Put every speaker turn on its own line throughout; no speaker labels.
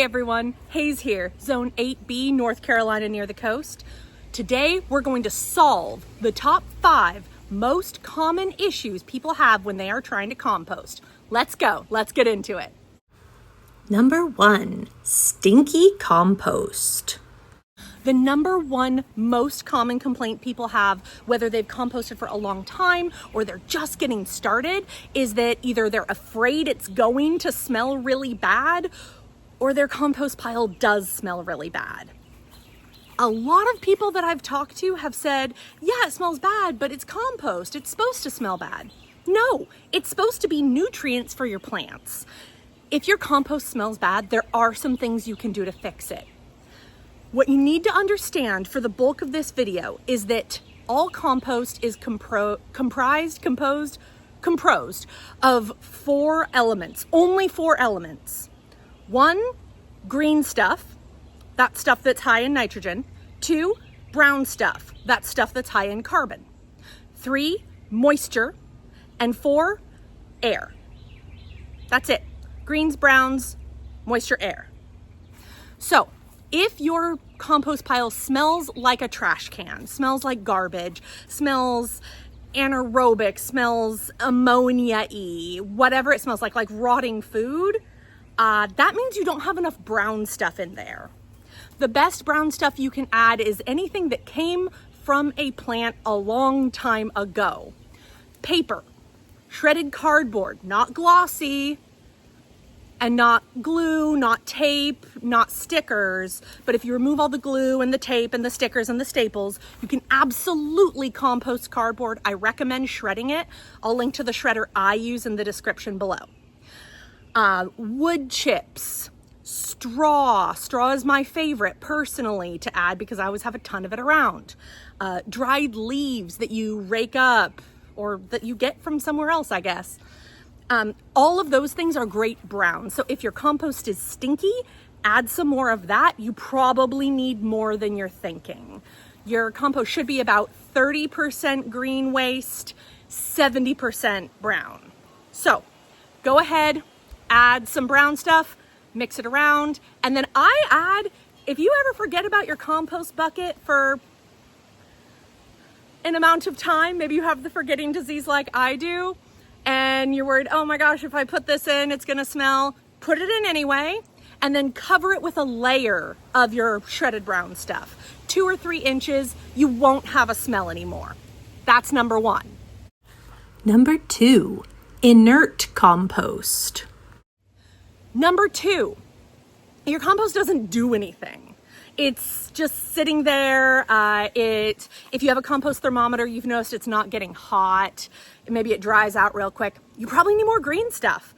Hey everyone, Hayes here, Zone 8B, North Carolina near the coast. Today we're going to solve the top 5 most common issues people have when they are trying to compost. Let's go, let's get into it.
Number 1, stinky compost.
The number 1 most common complaint people have, whether they've composted for a long time or they're just getting started, is that either they're afraid it's going to smell really bad or their compost pile does smell really bad. A lot of people that I've talked to have said, yeah, it smells bad, but it's compost. It's supposed to smell bad. No, it's supposed to be nutrients for your plants. If your compost smells bad, there are some things you can do to fix it. What you need to understand for the bulk of this video is that all compost is composed of 4 elements, only 4 elements. 1, green stuff, that's stuff that's high in nitrogen. 2, brown stuff, that's stuff that's high in carbon. 3, moisture. And 4, air. That's it. Greens, browns, moisture, air. So, if your compost pile smells like a trash can, smells like garbage, smells anaerobic, smells ammonia-y, whatever it smells like rotting food, that means you don't have enough brown stuff in there. The best brown stuff you can add is anything that came from a plant a long time ago. Paper, shredded cardboard, not glossy, and not glue, not tape, not stickers. But if you remove all the glue and the tape and the stickers and the staples, you can absolutely compost cardboard. I recommend shredding it. I'll link to the shredder I use in the description below. Wood chips, straw is my favorite personally to add because I always have a ton of it around. Dried leaves that you rake up or that you get from somewhere else, I guess. All of those things are great brown. So if your compost is stinky, add some more of that. You probably need more than you're thinking. Your compost should be about 30% green waste, 70% brown. So go ahead, add some brown stuff, mix it around. And then I add, if you ever forget about your compost bucket for an amount of time, maybe you have the forgetting disease like I do, and you're worried, oh my gosh, if I put this in, it's gonna smell, put it in anyway, and then cover it with a layer of your shredded brown stuff. 2 or 3 inches, you won't have a smell anymore. That's number 1.
Number 2, inert compost.
Number 2, your compost doesn't do anything. It's just sitting there. If you have a compost thermometer, you've noticed it's not getting hot. Maybe it dries out real quick. You probably need more green stuff.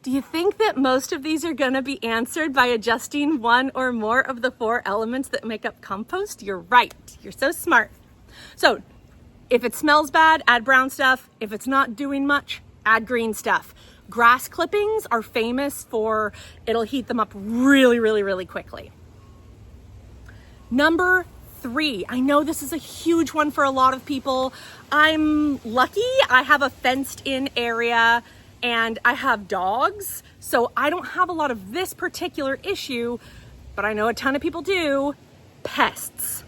Do you think that most of these are gonna be answered by adjusting 1 or more of the 4 elements that make up compost? You're right, you're so smart. So if it smells bad, add brown stuff. If it's not doing much, add green stuff. Grass clippings are famous for, it'll heat them up really, really, really quickly. Number 3, I know this is a huge one for a lot of people. I'm lucky, I have a fenced in area and I have dogs, so I don't have a lot of this particular issue, but I know a ton of people do. Pests.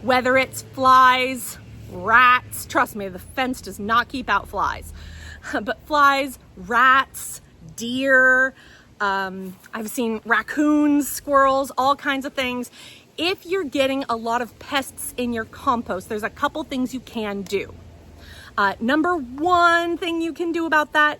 Whether it's flies, rats, trust me, the fence does not keep out flies. But flies, rats, deer, I've seen raccoons, squirrels, all kinds of things. If you're getting a lot of pests in your compost, there's a couple things you can do. Number 1 thing you can do about that,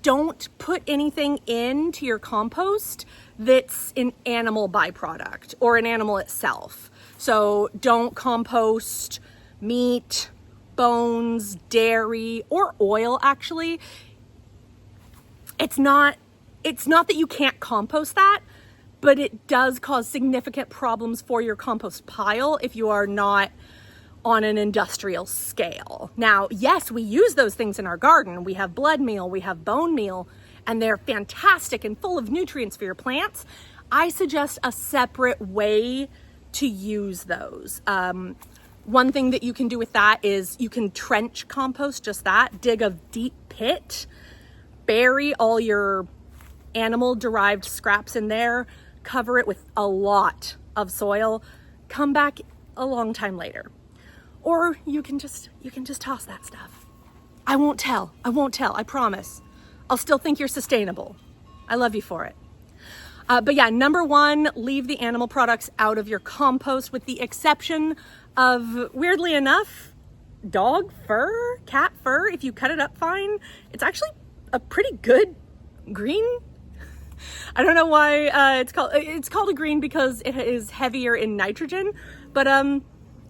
don't put anything into your compost that's an animal byproduct or an animal itself. So don't compost meat, bones, dairy, or oil actually. It's not that you can't compost that, but it does cause significant problems for your compost pile if you are not on an industrial scale. Now, yes, we use those things in our garden. We have blood meal, we have bone meal, and they're fantastic and full of nutrients for your plants. I suggest a separate way to use those. One thing that you can do with that is you can trench compost, just that. Dig a deep pit, bury all your animal-derived scraps in there, cover it with a lot of soil, come back a long time later. Or you can just toss that stuff. I won't tell, I promise. I'll still think you're sustainable. I love you for it. But yeah, number one, leave the animal products out of your compost with the exception of, weirdly enough, dog fur, cat fur. If you cut it up fine, it's actually a pretty good green. I don't know why it's called a green because it is heavier in nitrogen, but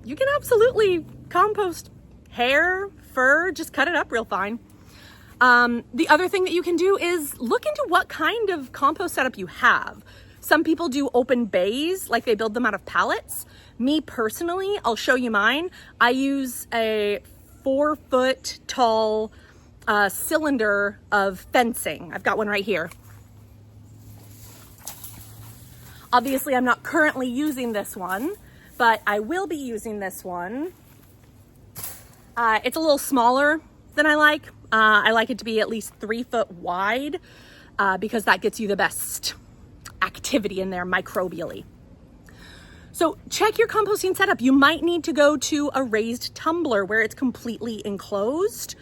you can absolutely compost hair, fur, just cut it up real fine. The other thing that you can do is look into what kind of compost setup you have. Some people do open bays, like they build them out of pallets. Me personally, I'll show you mine. I use a 4-foot tall cylinder of fencing. I've got one right here. Obviously, I'm not currently using this one, but I will be using this one. It's a little smaller than I like. I like it to be at least 3 foot wide because that gets you the best activity in there microbially. So check your composting setup. You might need to go to a raised tumbler where it's completely enclosed.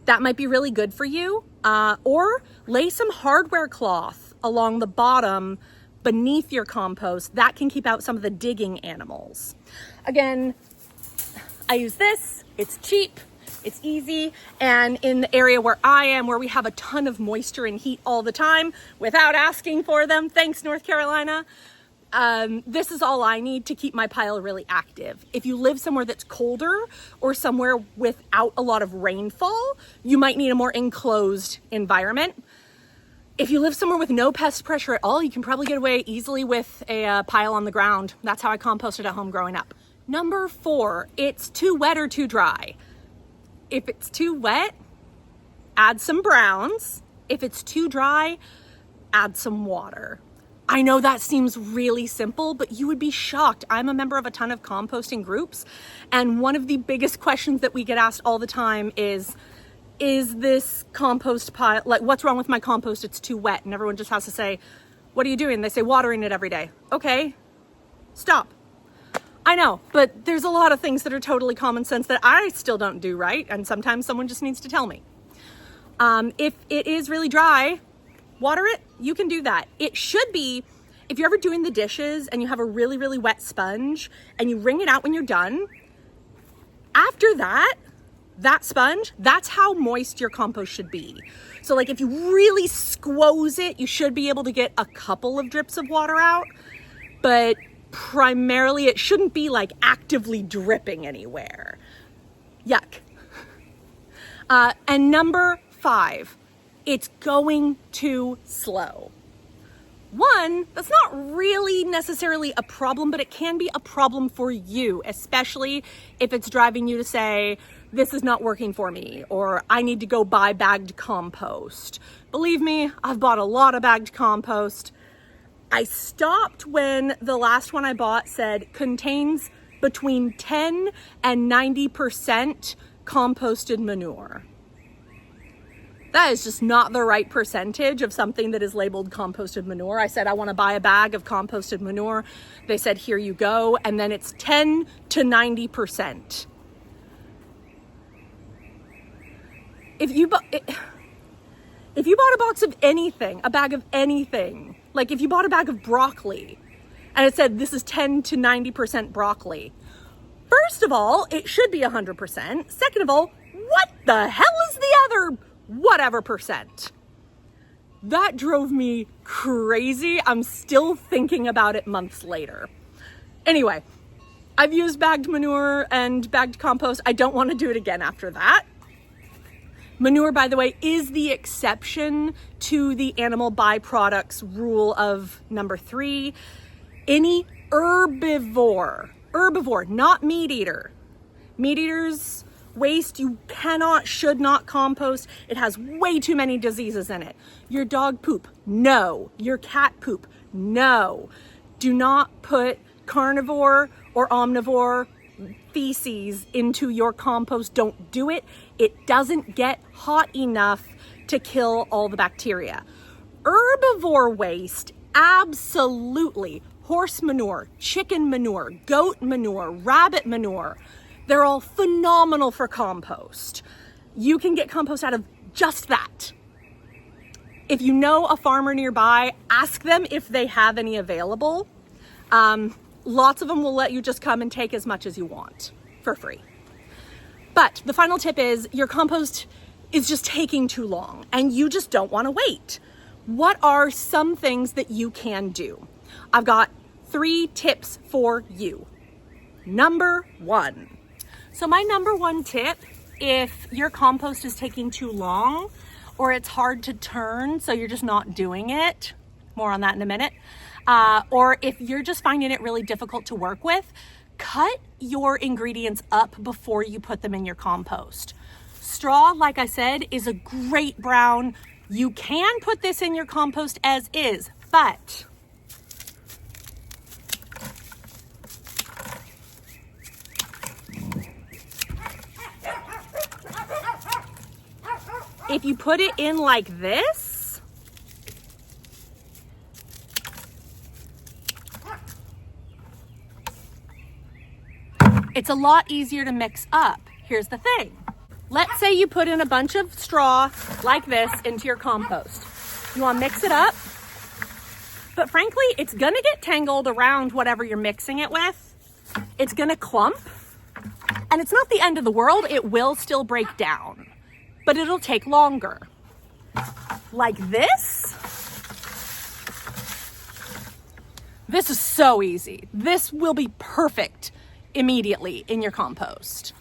That might be really good for you. Or lay some hardware cloth along the bottom beneath your compost. That can keep out some of the digging animals. Again, I use this. It's cheap. It's easy, and in the area where I am, where we have a ton of moisture and heat all the time without asking for them, thanks North Carolina, this is all I need to keep my pile really active. If you live somewhere that's colder or somewhere without a lot of rainfall, you might need a more enclosed environment. If you live somewhere with no pest pressure at all, you can probably get away easily with a pile on the ground. That's how I composted at home growing up. Number 4, it's too wet or too dry. If it's too wet, add some browns. If it's too dry, add some water. I know that seems really simple, but you would be shocked. I'm a member of a ton of composting groups, and one of the biggest questions that we get asked all the time is this compost pile, like, what's wrong with my compost? It's too wet. And everyone just has to say, what are you doing? They say, watering it every day. Okay, stop. I know, but there's a lot of things that are totally common sense that I still don't do right, and sometimes someone just needs to tell me. If it is really dry, water it. You can do that. It should be, if you're ever doing the dishes and you have a really, really wet sponge and you wring it out when you're done, after that sponge, that's how moist your compost should be. So like if you really squoze it, you should be able to get a couple of drips of water out, but primarily it shouldn't be like actively dripping anywhere. Yuck. And number 5, it's going too slow. One, that's not really necessarily a problem, but it can be a problem for you, especially if it's driving you to say, this is not working for me, or I need to go buy bagged compost. Believe me, I've bought a lot of bagged compost. I stopped when the last one I bought said contains between 10 and 90% composted manure. That is just not the right percentage of something that is labeled composted manure. I said, I want to buy a bag of composted manure. They said, here you go. And then it's 10 to 90%. If you bought a box of anything, a bag of anything, like if you bought a bag of broccoli and it said this is 10 to 90% broccoli, first of all, it should be 100%. Second of all, what the hell is the other whatever percent? That drove me crazy. I'm still thinking about it months later. Anyway, I've used bagged manure and bagged compost. I don't want to do it again after that. Manure, by the way, is the exception to the animal byproducts rule of number 3. Any herbivore, not meat eater. Meat eaters' waste you should not compost. It has way too many diseases in it. Your dog poop, no. Your cat poop, no. Do not put carnivore or omnivore feces into your compost. Don't do it. It doesn't get hot enough to kill all the bacteria. Herbivore waste, absolutely. Horse manure, chicken manure, goat manure, rabbit manure. They're all phenomenal for compost. You can get compost out of just that. If you know a farmer nearby, ask them if they have any available. Lots of them will let you just come and take as much as you want for free. But the final tip is your compost is just taking too long and you just don't want to wait. What are some things that you can do? I've got 3 tips for you. Number 1. So my number 1 tip, if your compost is taking too long or it's hard to turn, so you're just not doing it, more on that in a minute, or if you're just finding it really difficult to work with, cut your ingredients up before you put them in your compost. Straw, like I said, is a great brown. You can put this in your compost as is, but if you put it in like this, it's a lot easier to mix up. Here's the thing. Let's say you put in a bunch of straw like this into your compost. You want to mix it up, but frankly, it's gonna get tangled around whatever you're mixing it with. It's gonna clump, and it's not the end of the world. It will still break down, but it'll take longer. Like this. This is so easy. This will be perfect immediately in your compost.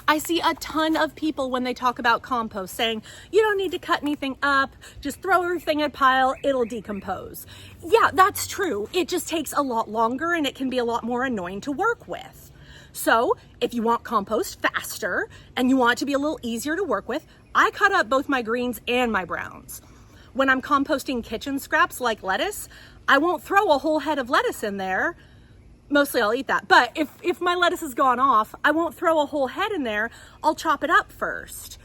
I see a ton of people when they talk about compost saying, you don't need to cut anything up, just throw everything in a pile, it'll decompose. Yeah, that's true. It just takes a lot longer and it can be a lot more annoying to work with. So if you want compost faster and you want it to be a little easier to work with, I cut up both my greens and my browns. When I'm composting kitchen scraps like lettuce, I won't throw a whole head of lettuce in there. Mostly I'll eat that. But if my lettuce has gone off, I won't throw a whole head in there. I'll chop it up first.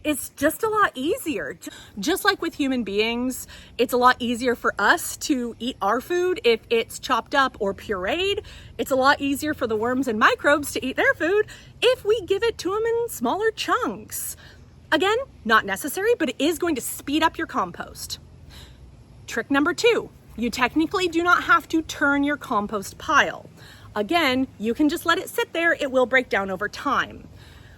It's just a lot easier. Just like with human beings, it's a lot easier for us to eat our food if it's chopped up or pureed. It's a lot easier for the worms and microbes to eat their food if we give it to them in smaller chunks. Again, not necessary, but it is going to speed up your compost. Trick number 2. You technically do not have to turn your compost pile. Again, you can just let it sit there. It will break down over time.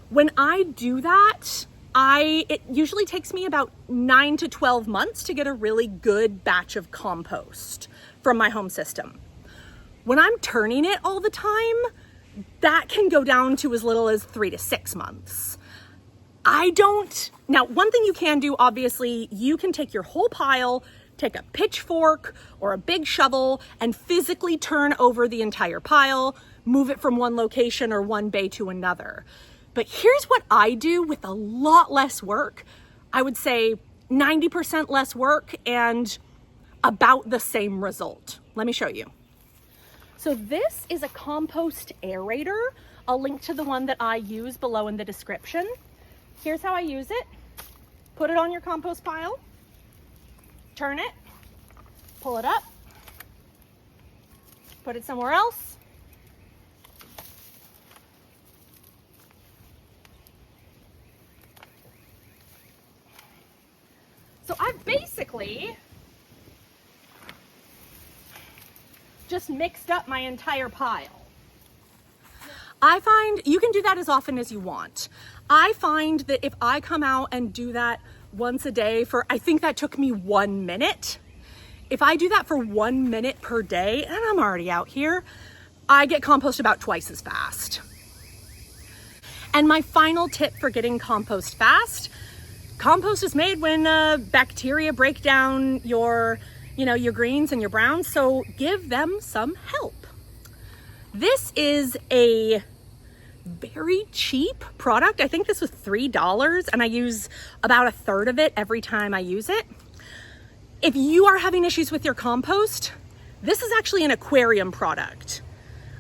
When I do that, it usually takes me about 9 to 12 months to get a really good batch of compost from my home system. When I'm turning it all the time, that can go down to as little as 3 to 6 months. Now, one thing you can do, obviously, you can take your whole pile, take a pitchfork or a big shovel and physically turn over the entire pile, move it from one location or one bay to another. But here's what I do with a lot less work. I would say 90% less work and about the same result. Let me show you. So this is a compost aerator. I'll link to the one that I use below in the description. Here's how I use it. Put it on your compost pile. Turn it, pull it up, put it somewhere else. So I've basically just mixed up my entire pile. I find you can do that as often as you want. I find that if I come out and do that once a day I think that took me 1 minute. If I do that for 1 minute per day, and I'm already out here, I get compost about twice as fast. And my final tip for getting compost fast, compost is made when bacteria break down your greens and your browns, so give them some help. This is a very cheap product. I think this was $3 and I use about a third of it every time I use it. If you are having issues with your compost, this is actually an aquarium product.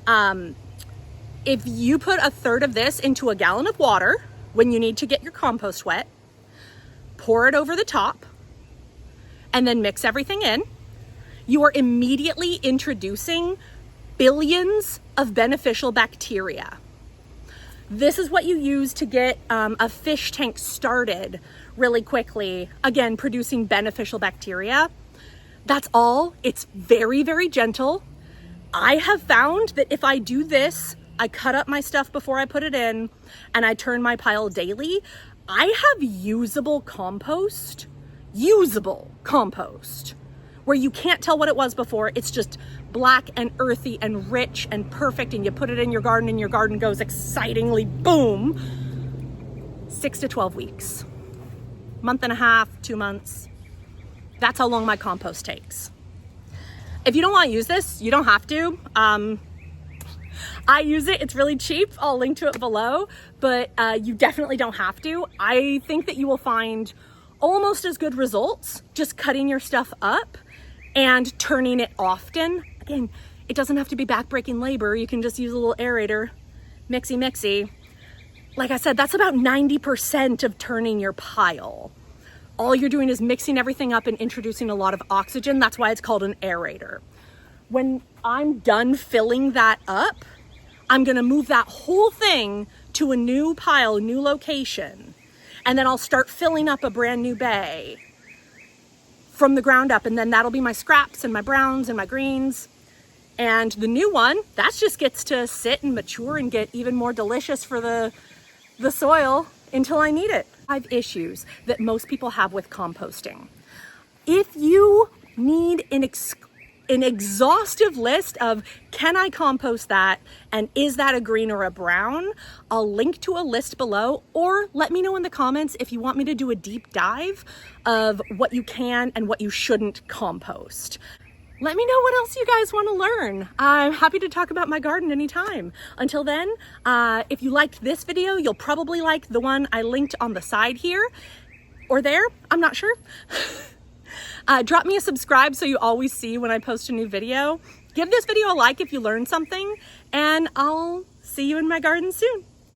If you put a third of this into a gallon of water when you need to get your compost wet, pour it over the top, and then mix everything in, you are immediately introducing billions of beneficial bacteria. This is what you use to get a fish tank started really quickly, again, producing beneficial bacteria. That's all. It's very, very gentle. I have found that if I do this, I cut up my stuff before I put it in, and I turn my pile daily, I have usable compost, where you can't tell what it was before. It's just black and earthy and rich and perfect, and you put it in your garden and your garden goes excitingly boom. 6 to 12 weeks, month and a half, 2 months. That's how long my compost takes. If you don't want to use this, you don't have to. I use it, it's really cheap. I'll link to it below, but you definitely don't have to. I think that you will find almost as good results just cutting your stuff up and turning it often. Again, it doesn't have to be backbreaking labor. You can just use a little aerator, mixy. Like I said, that's about 90% of turning your pile. All you're doing is mixing everything up and introducing a lot of oxygen. That's why it's called an aerator. When I'm done filling that up, I'm gonna move that whole thing to a new pile, a new location, and then I'll start filling up a brand new bay from the ground up, and then that'll be my scraps and my browns and my greens. And the new one, that just gets to sit and mature and get even more delicious for the soil until I need it. 5 issues that most people have with composting. If you need an exhaustive list of can I compost that and is that a green or a brown, I'll link to a list below, or let me know in the comments if you want me to do a deep dive of what you can and what you shouldn't compost. Let me know what else you guys want to learn. I'm happy to talk about my garden anytime. Until then, if you liked this video, you'll probably like the one I linked on the side here or there, I'm not sure. Drop me a subscribe so you always see when I post a new video. Give this video a like if you learned something, and I'll see you in my garden soon.